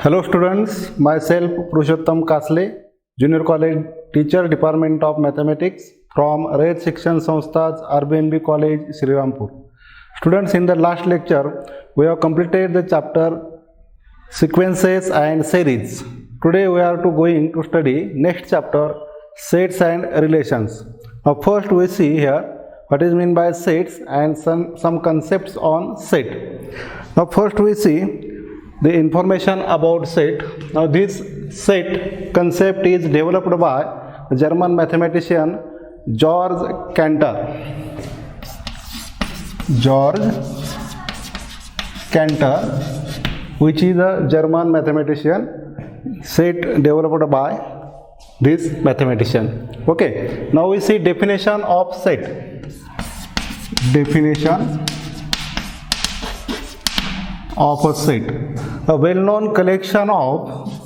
Hello students, myself Purushottam Kasle, Junior College Teacher, Department of Mathematics from Rayat Shikshan Sanstha's RBNB College, Sri Rampur. Students, in the last lecture, we have completed the chapter Sequences and Series. Today we are going to study next chapter, Sets and Relations. Now first we see here what is meant by sets and some concepts on set. Now first we see the information about set. Now this set concept is developed by German mathematician Georg Cantor. Georg Cantor, which is a German mathematician, set developed by this mathematician. Okay, now we see definition of set. Definition of a set: a well-known collection of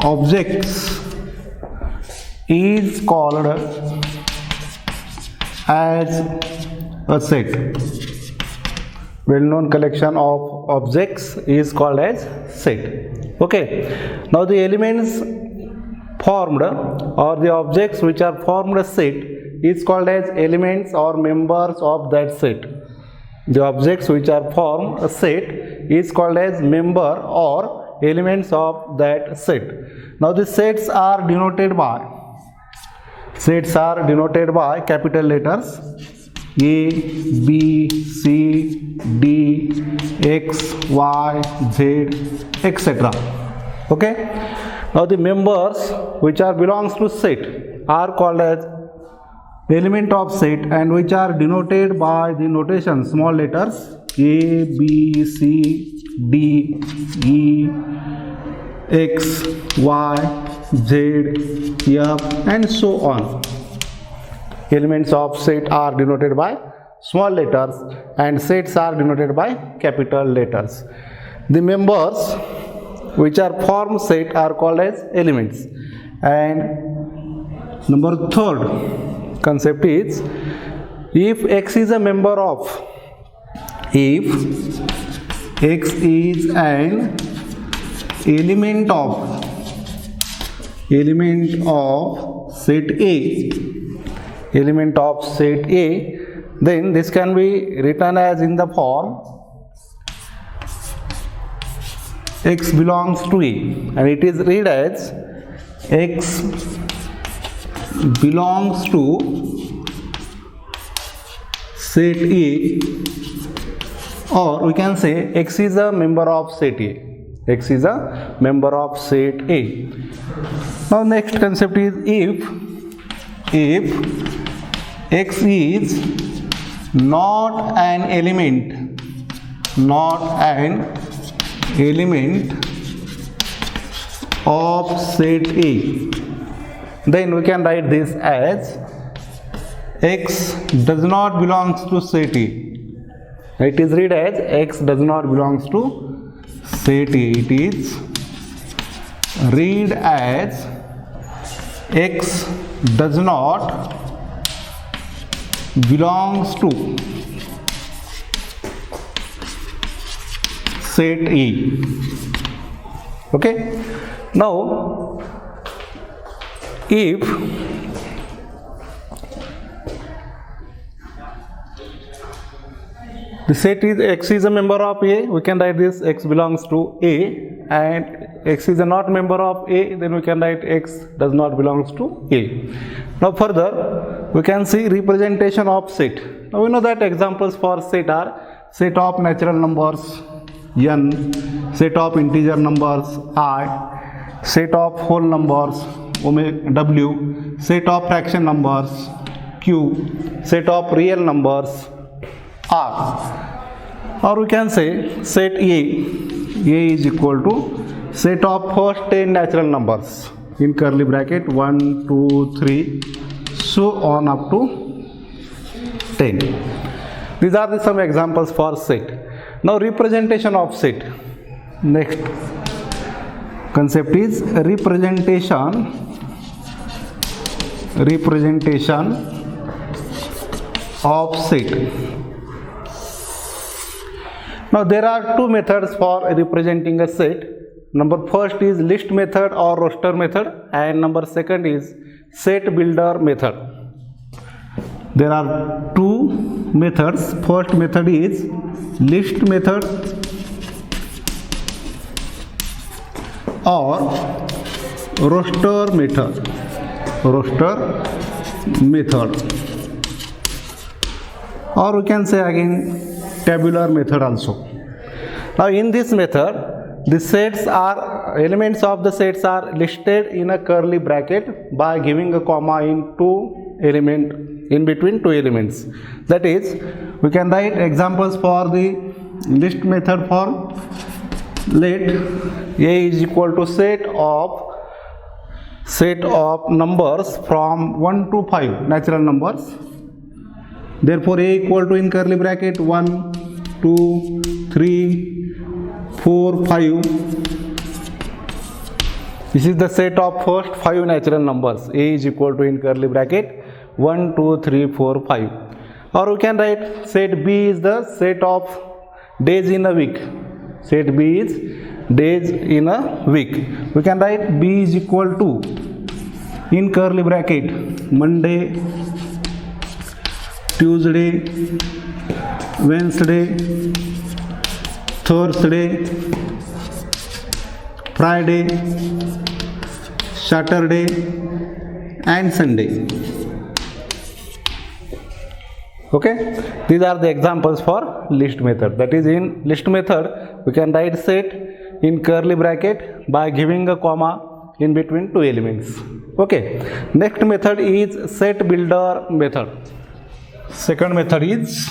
objects is called as a set. Well-known collection of objects is called as set. Okay, now the elements formed or the objects which are formed a set is called as elements or members of that set. The objects which are formed a set is called as member or elements of that set. Now the sets are denoted by capital letters A, B, C, D, X, Y, Z, etc. Okay. Now the members which are belongs to set are called as element of set and which are denoted by the notation small letters A, B, C, D, E, X, Y, Z, F and so on. Elements of set are denoted by small letters and sets are denoted by capital letters. The members which are formed set are called as elements. And number third concept is, if X is a member of, if X is an element of set A, then this can be written as in the form X belongs to A, and it is read as X belongs to set A, or we can say X is a member of set A. X is a member of set A. Now next concept is, if X is not an element of set A, then we can write this as X does not belongs to set A. It is read as X does not belongs to set A. It is read as X does not belongs to set A. Okay. Now, if the set is X is a member of A, we can write this X belongs to A, and X is a not member of A, then we can write X does not belongs to A. Now further, we can see representation of set. Now we know that examples for set are set of natural numbers N, set of integer numbers I, set of whole numbers W, set of fraction numbers Q, set of real numbers R. Or we can say set A is equal to set of first 10 natural numbers in curly bracket 1, 2, 3, so on up to 10. These are some examples for set. Now representation of set. Next concept is representation representation of set. Now there are two methods for representing a set. Number first is list method or roster method, and number second is set builder method. There are two methods. First method is list method or roster method. Or we can say again tabular method also. Now in this method, the elements of the sets are listed in a curly bracket by giving a comma in between two elements. That is, we can write examples for the list method form. Let A is equal to set of numbers from 1 to 5, natural numbers. Therefore A equal to, in curly bracket, 1, 2, 3, 4, 5. This is the set of first 5 natural numbers. A is equal to, in curly bracket, 1, 2, 3, 4, 5. Or we can write set B is the set of days in a week. Set B is days in a week. We can write B is equal to, in curly bracket, Monday, Tuesday, Wednesday, Thursday, Friday, Saturday and Sunday. Okay, these are the examples for list method. That is, in list method we can write set in curly bracket by giving a comma in between two elements. Okay, next method is set builder method. Second method is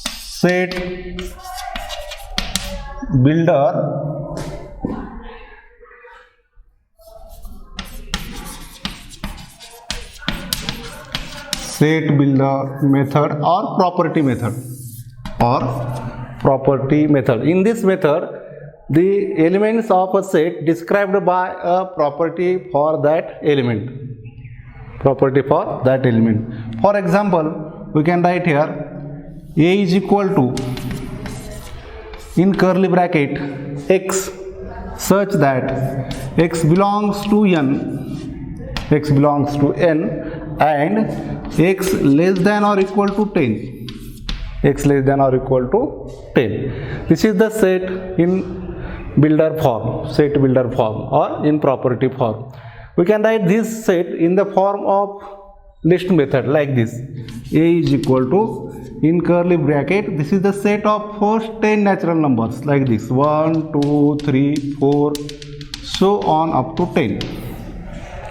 set builder method or property method. In this method, the elements of a set described by a property for that element. For example, we can write here A is equal to, in curly bracket, x such that x belongs to n and x less than or equal to 10. This is the set in builder form, or in property form. We can write this set in the form of list method like this. A is equal to, in curly bracket, this is the set of first 10 natural numbers like this, 1, 2, 3, 4, so on up to 10.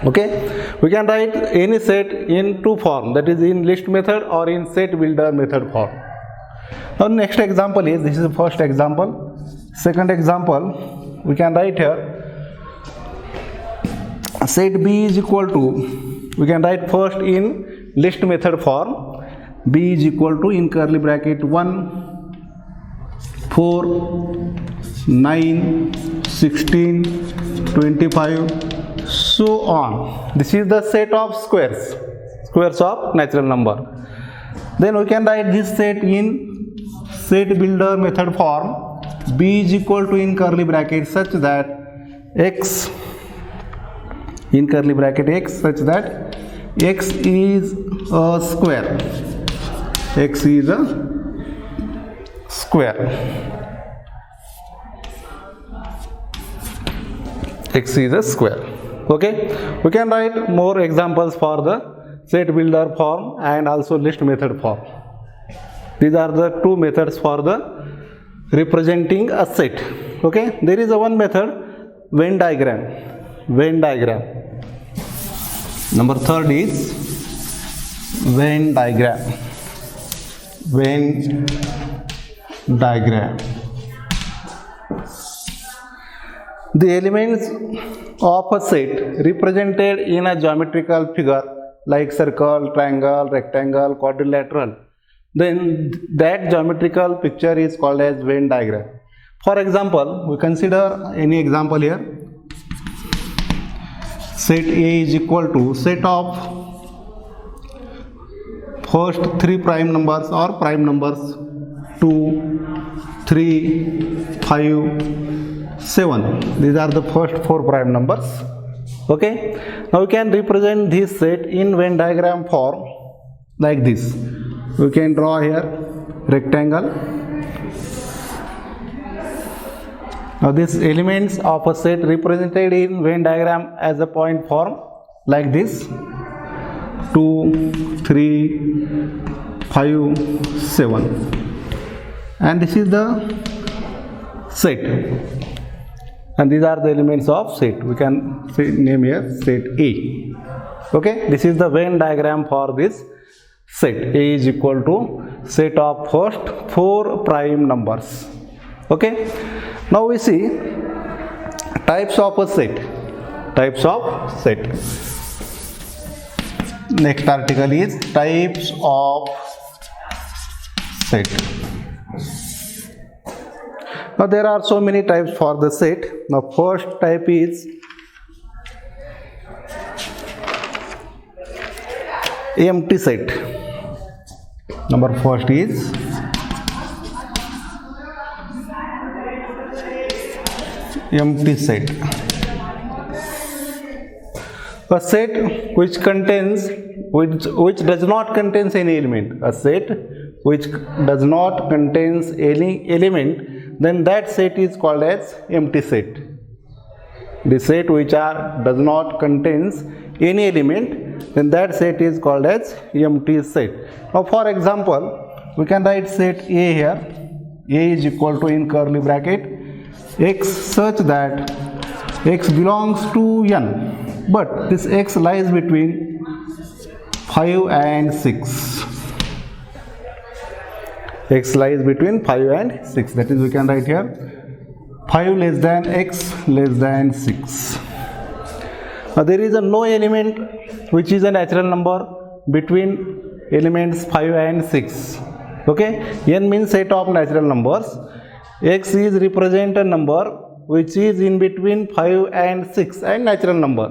Okay, we can write any set in two form, that is in list method or in set builder method form. Now next example is, this is the first example. Second example, we can write here set B is equal to, we can write first in list method form. B is equal to, in curly bracket, 1, 4, 9, 16, 25, so on. This is the set of squares of natural number. Then we can write this set in set builder method form. B is equal to, in curly bracket, such that x, in curly bracket, x such that x is a square. X is a square. Okay, we can write more examples for the set builder form and also list method form. These are the two methods for the representing a set. Okay, there is a one method, Venn diagram. Number third is Venn diagram. The elements of a set represented in a geometrical figure like circle, triangle, rectangle, quadrilateral, then that geometrical picture is called as Venn diagram. For example, we consider any example here. set A is equal to set of first 3 prime numbers or prime numbers 2, 3, 5, 7. These are the first 4 prime numbers. Okay, now we can represent this set in Venn diagram form like this. We can draw here rectangle. Now these elements of a set represented in Venn diagram as a point form like this: 2, 3, 5, 7, and this is the set, and these are the elements of set. We can name here set A. Okay, this is the Venn diagram for this set. A is equal to set of first 4 prime numbers. Okay, now we see types of a set. Types of set. Next article is types of set. Now there are so many types for the set. Now first type is empty set. Number first is empty set. A set which does not contain any element. A set which does not contain any element, then that set is called as empty set. The set which does not contains any element, then that set is called as empty set. Now for example, we can write set A here. A is equal to, in curly bracket, x such that x belongs to n, but this x lies between 5 and 6. X lies between 5 and 6. That is, we can write here 5 less than x less than 6. Now there is no element which is a natural number between elements 5 and 6. Okay, n means set of natural numbers. X is represent a number which is in between 5 and 6 and natural number,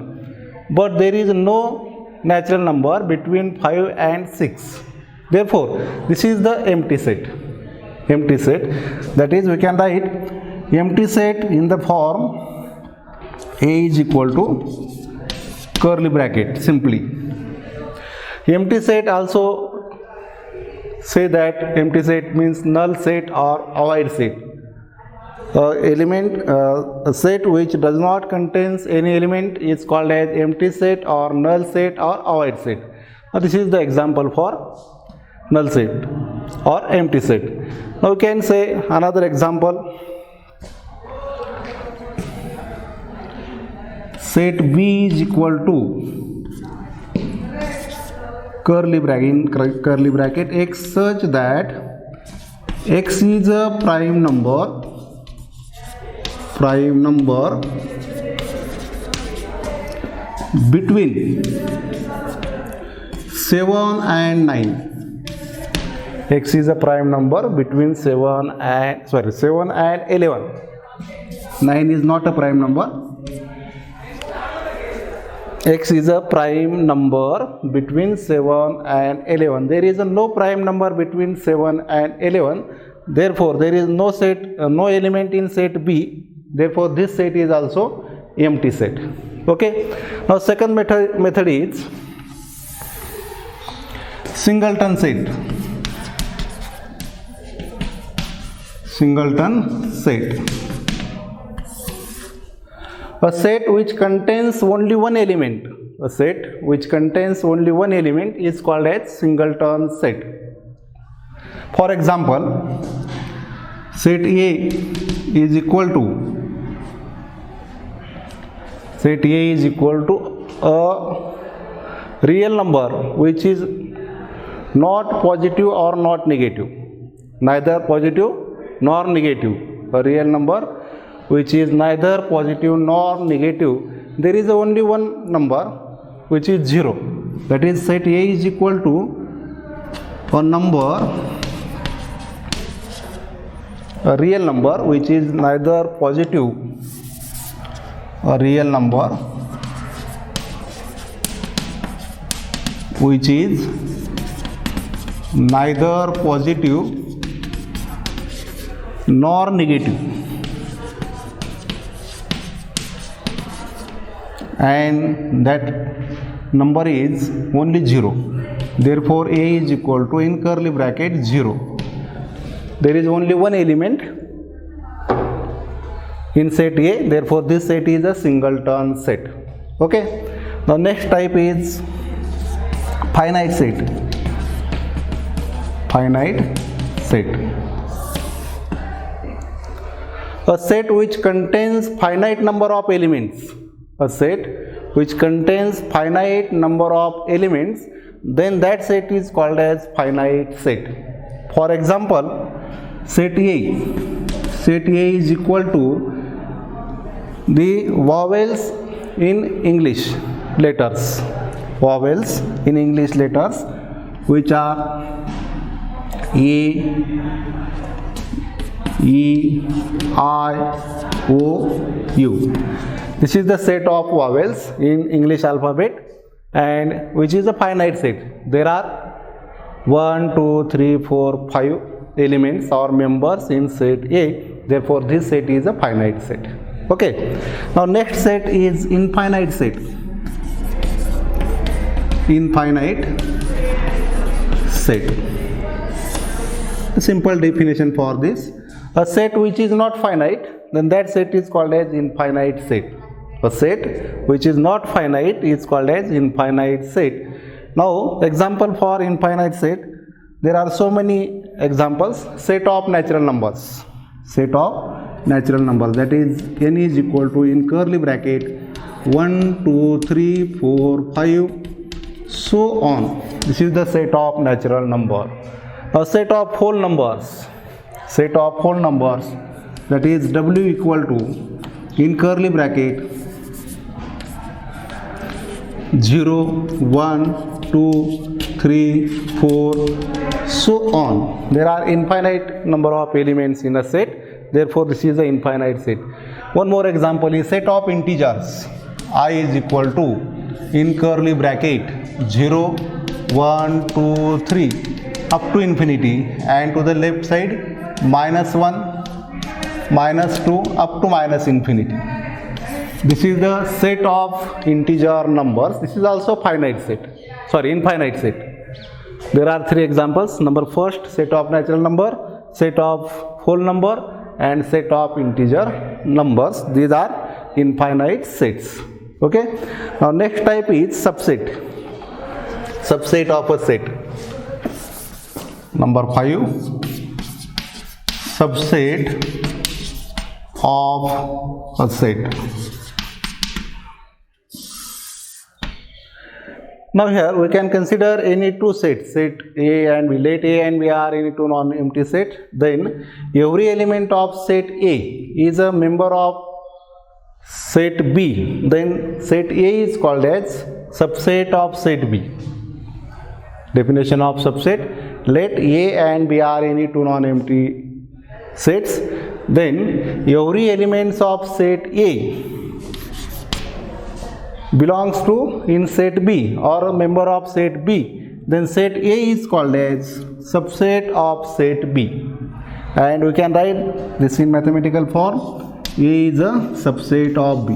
but there is no natural number between 5 and 6. Therefore, this is the empty set. Empty set, that is, we can write empty set in the form A is equal to curly bracket simply. Empty set also say that empty set means null set or avoid set. A set which does not contain any element is called as empty set or null set or avoid set. Now this is the example for null set or empty set. Now we can say another example. Set B is equal to curly bracket x such that x is a prime number between 7 and 9. X is a prime number between 7 and 11. 9 is not a prime number. X is a prime number between 7 and 11. There is no prime number between 7 and 11. Therefore, there is no element in set B. Therefore, this set is also empty set. Okay. Now, second method is singleton set. Singleton set. A set which contains only one element. A set which contains only one element is called as singleton set. For example, set A is equal to a real number which is not positive or not negative, neither positive nor negative. A real number which is neither positive nor negative. There is only one number which is 0. That is, set A is equal to a real number which is neither positive, a real number which is neither positive nor negative, and that number is only 0. Therefore A is equal to, in curly bracket, 0. There is only one element in set A, therefore this set is a singleton set. Okay. The next type is finite set. Finite set. A set which contains finite number of elements. A set which contains finite number of elements, then that set is called as finite set. For example, set A. Set A is equal to the vowels in English letters. Vowels in English letters, which are A, E, I, O, U. This is the set of vowels in English alphabet, and which is a finite set. There are 1, 2, 3, 4, 5 elements or members in set A. Therefore, this set is a finite set. Okay. Now, next set is infinite set. Infinite set. A simple definition for this: a set which is not finite, then that set is called as infinite set. A set which is not finite is called as infinite set. Now, example for infinite set, there are so many examples. Set of natural numbers. Set of natural numbers, that is n is equal to, in curly bracket, 1, 2, 3, 4, 5, so on. This is the set of natural number. A set of whole numbers. Set of whole numbers, that is w equal to, in curly bracket, 0, 1, 2, 3, 4, so on. There are infinite number of elements in a set, therefore this is an infinite set. One more example is set of integers. I is equal to, in curly bracket, 0, 1, 2, 3, up to infinity, and to the left side, minus 1, minus 2, up to minus infinity. This is the set of integer numbers. This is also finite set. Sorry, infinite set. There are three examples. Number first, set of natural number, set of whole number, and set of integer numbers. These are infinite sets. Okay. Now next type is subset. Subset of a set. Number 5, subset of a set. Now here we can consider any two sets, set A and B. Let A and B are any two non-empty sets. Then every element of set A is a member of set B. Then set A is called as subset of set B. Definition of subset: let A and B are any two non-empty sets. Then every element of set A belongs to in set B or a member of set B, then set A is called as subset of set B. And we can write this in mathematical form: A is a subset of B.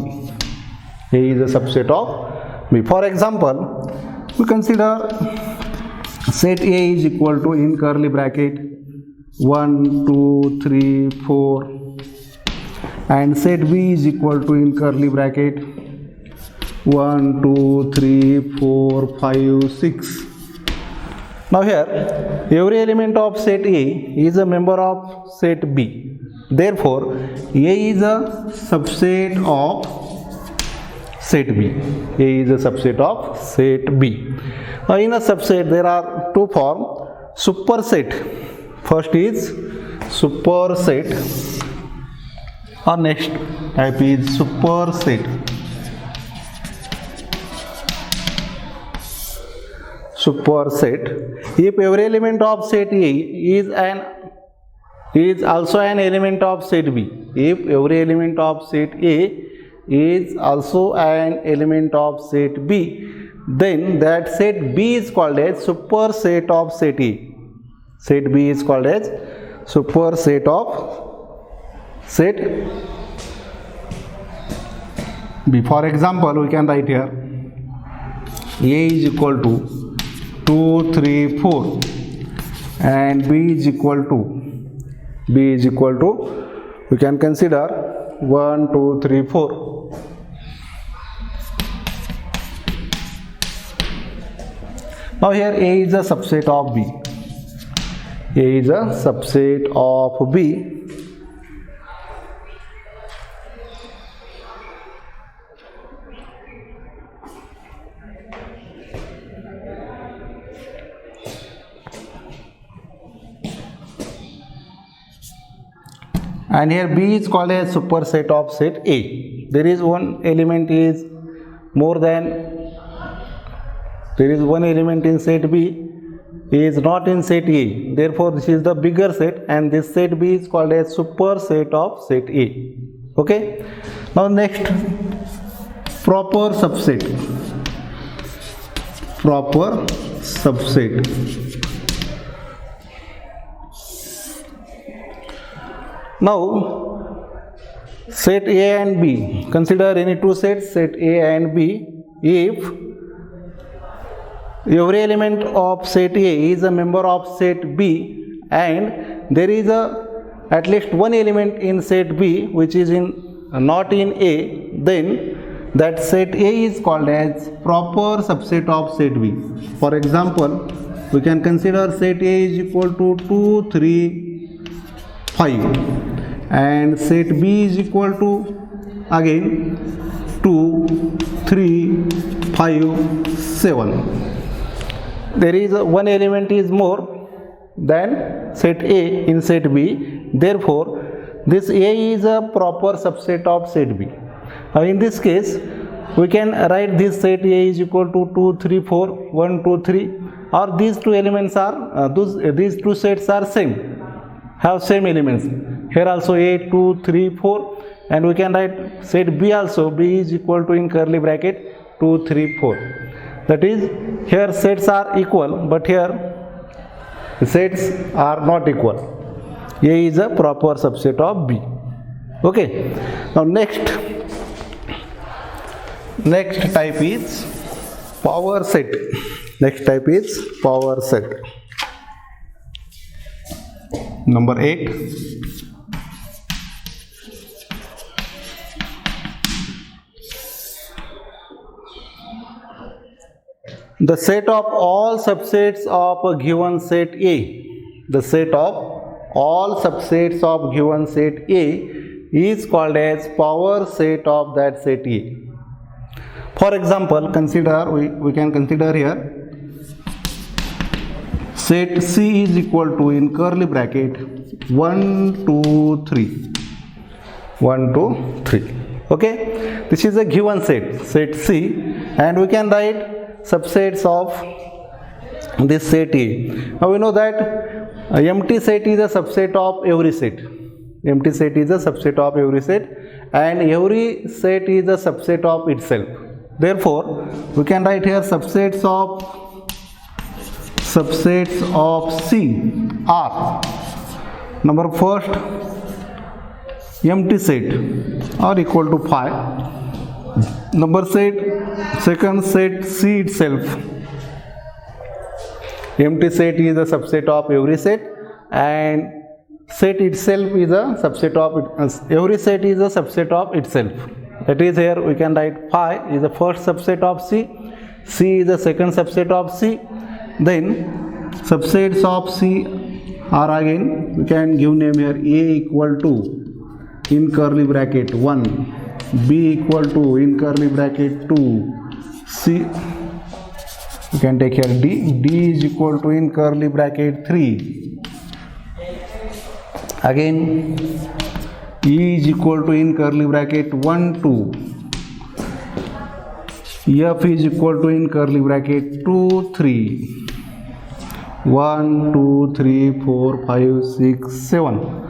A is a subset of B. For example, we consider set A is equal to, in curly bracket, 1, 2, 3, 4, and set B is equal to, in curly bracket, 1, 2, 3, 4, 5, 6. Now here, every element of set A is a member of set B. Therefore, A is a subset of set B. A is a subset of set B. Now in a subset, there are two forms: superset. First is superset, or next type is superset. Superset. If every element of set A is also an element of set B. If every element of set A is also an element of set B, then that set B is called as superset of set A. Set B is called as superset of set B. For example, we can write here A is equal to 2, 3, 4 and B is equal to we can consider 1, 2, 3, 4. Now here A is a subset of B. A is a subset of B. And here B is called a superset of set A. There is one element is more than, there is one element in set B is not in set A. Therefore, this is the bigger set and this set B is called a superset of set A. Okay. Now next, proper subset. Proper subset. Now, set A and B, consider any two sets, set A and B, if every element of set A is a member of set B and there is at least one element in set B which is not in A, then that set A is called as proper subset of set B. For example, we can consider set A is equal to 2, 3, 5 and set B is equal to again 2, 3, 5, 7. There is one element is more than set A in set B. Therefore, this A is a proper subset of set B. Now, in this case, we can write this set A is equal to 2, 3, 4, 1, 2, 3, or these two elements are these two sets are same, have same elements. Here also A, 2, 3, 4, and we can write set B also. B is equal to in curly bracket 2, 3, 4. That is, here sets are equal, but here sets are not equal. A is a proper subset of B. Okay. Now next type is power set. Next type is power set. Number 8. The set of all subsets of a given set A. The set of all subsets of given set A is called as power set of that set A. For example, consider we can consider here set C is equal to in curly bracket 1, 2, 3. 1, 2, 3. Okay, this is a given set C, and we can write subsets of this set A. Now we know that empty set is a subset of every set. Empty set is a subset of every set, and every set is a subset of itself. Therefore, we can write here subsets of C are number first empty set are equal to 5. Number second set C itself. Empty set is a subset of every set, and set itself is a subset of every set is a subset of itself. That is, here we can write phi is the first subset of C, C is the second subset of C. Then subsets of C are again, we can give name here A equal to in curly bracket 1. B equal to in curly bracket 2, C, you can take here D is equal to in curly bracket 3, again E is equal to in curly bracket 1, 2, F is equal to in curly bracket 2, 3, 1, 2, 3, 4, 5, 6, 7.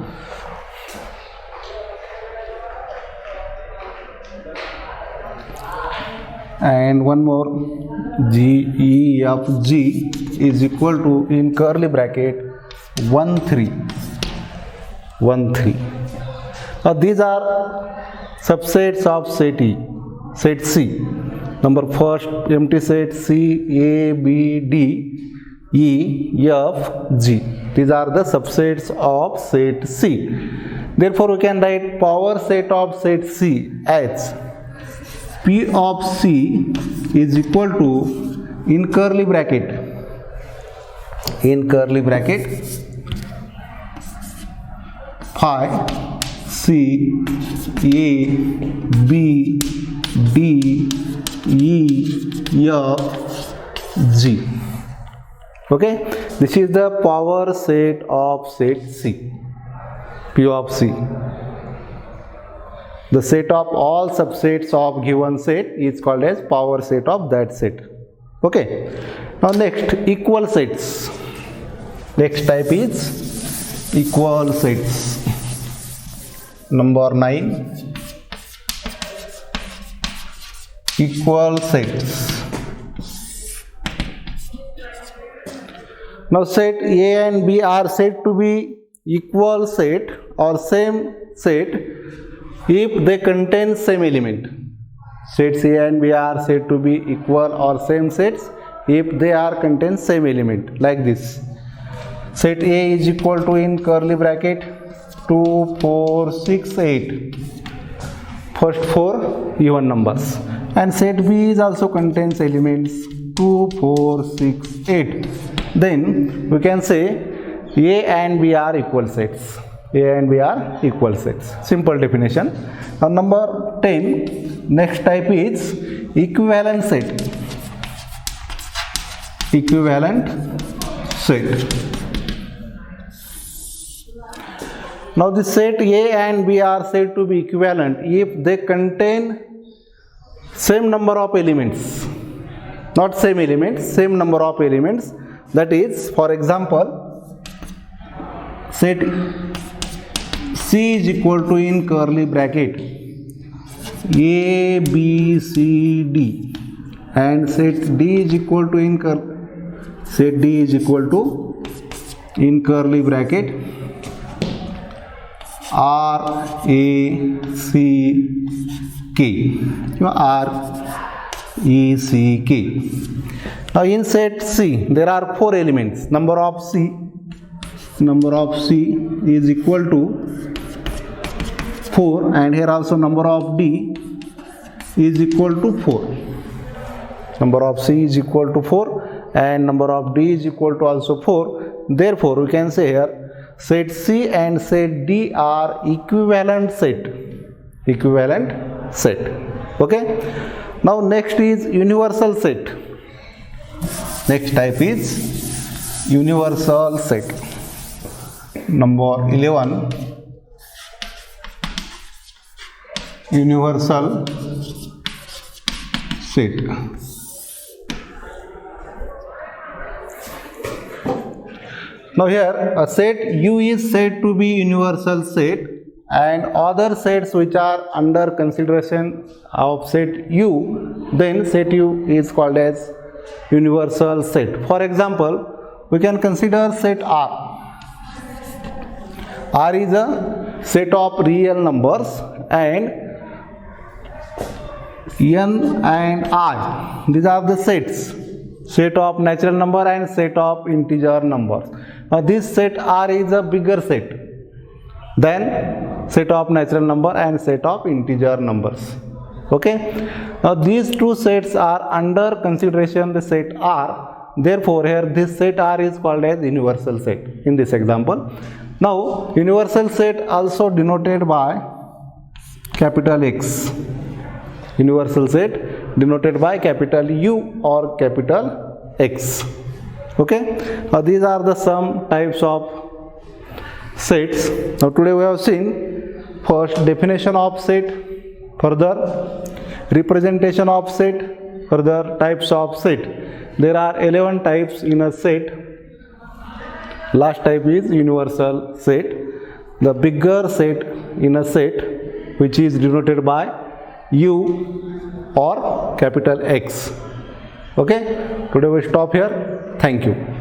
and one more G E of G is equal to, in curly bracket, 1 3 1 3. Now these are subsets of set E, set C. Number first empty set C, A, B, D, E, F, G. These are the subsets of set C. Therefore, we can write power set of set C as P of C is equal to, in curly bracket, phi C, A, B, D, E, F, G. Okay, this is the power set of set C, P of C. The set of all subsets of given set is called as power set of that set. Okay, now next, equal sets. Next type is equal sets. Number 9, equal sets. Now set A and B are said to be equal set or same set if they contain same element. Sets A and B are said to be equal or same sets if they are contain same element, like this. Set A is equal to, in curly bracket, 2, 4, 6, 8. First 4 even numbers. And set B is also contains elements 2, 4, 6, 8. Then we can say A and B are equal sets. A and B are equal sets. Simple definition. Now number 10, next type is equivalent set. Equivalent set. Now the set A and B are said to be equivalent if they contain same number of elements. Not same elements, same number of elements. That is, for example, set C is equal to, in curly bracket, A, B, C, D, and set D is equal to, set D is equal to, in curly bracket, R, A, C, K. R, E, C, K. Now in set C there are 4 elements. Number of C is equal to 4, and here also number of D is equal to 4. Number of C is equal to 4 and number of D is equal to also 4. Therefore we can say here set C and set D are equivalent set. Equivalent set. Okay. Now next is universal set. Next type is universal set. Number 11, universal set. Now here a set U is said to be universal set, and other sets which are under consideration of set U, then set U is called as universal set. For example, we can consider set R. R is a set of real numbers, and N and I, these are the sets. Set of natural number and set of integer numbers. Now this set R is a bigger set than set of natural number and set of integer numbers. Okay. Now these two sets are under consideration the set R. Therefore here this set R is called as universal set in this example. Now universal set also denoted by capital X. Universal set denoted by capital U or capital X. Okay. Now these are the some types of sets. Now today we have seen first definition of set, further representation of set, further types of set. There are 11 types in a set. Last type is universal set. The bigger set in a set, which is denoted by U or capital X. Okay, today we stop here. Thank you.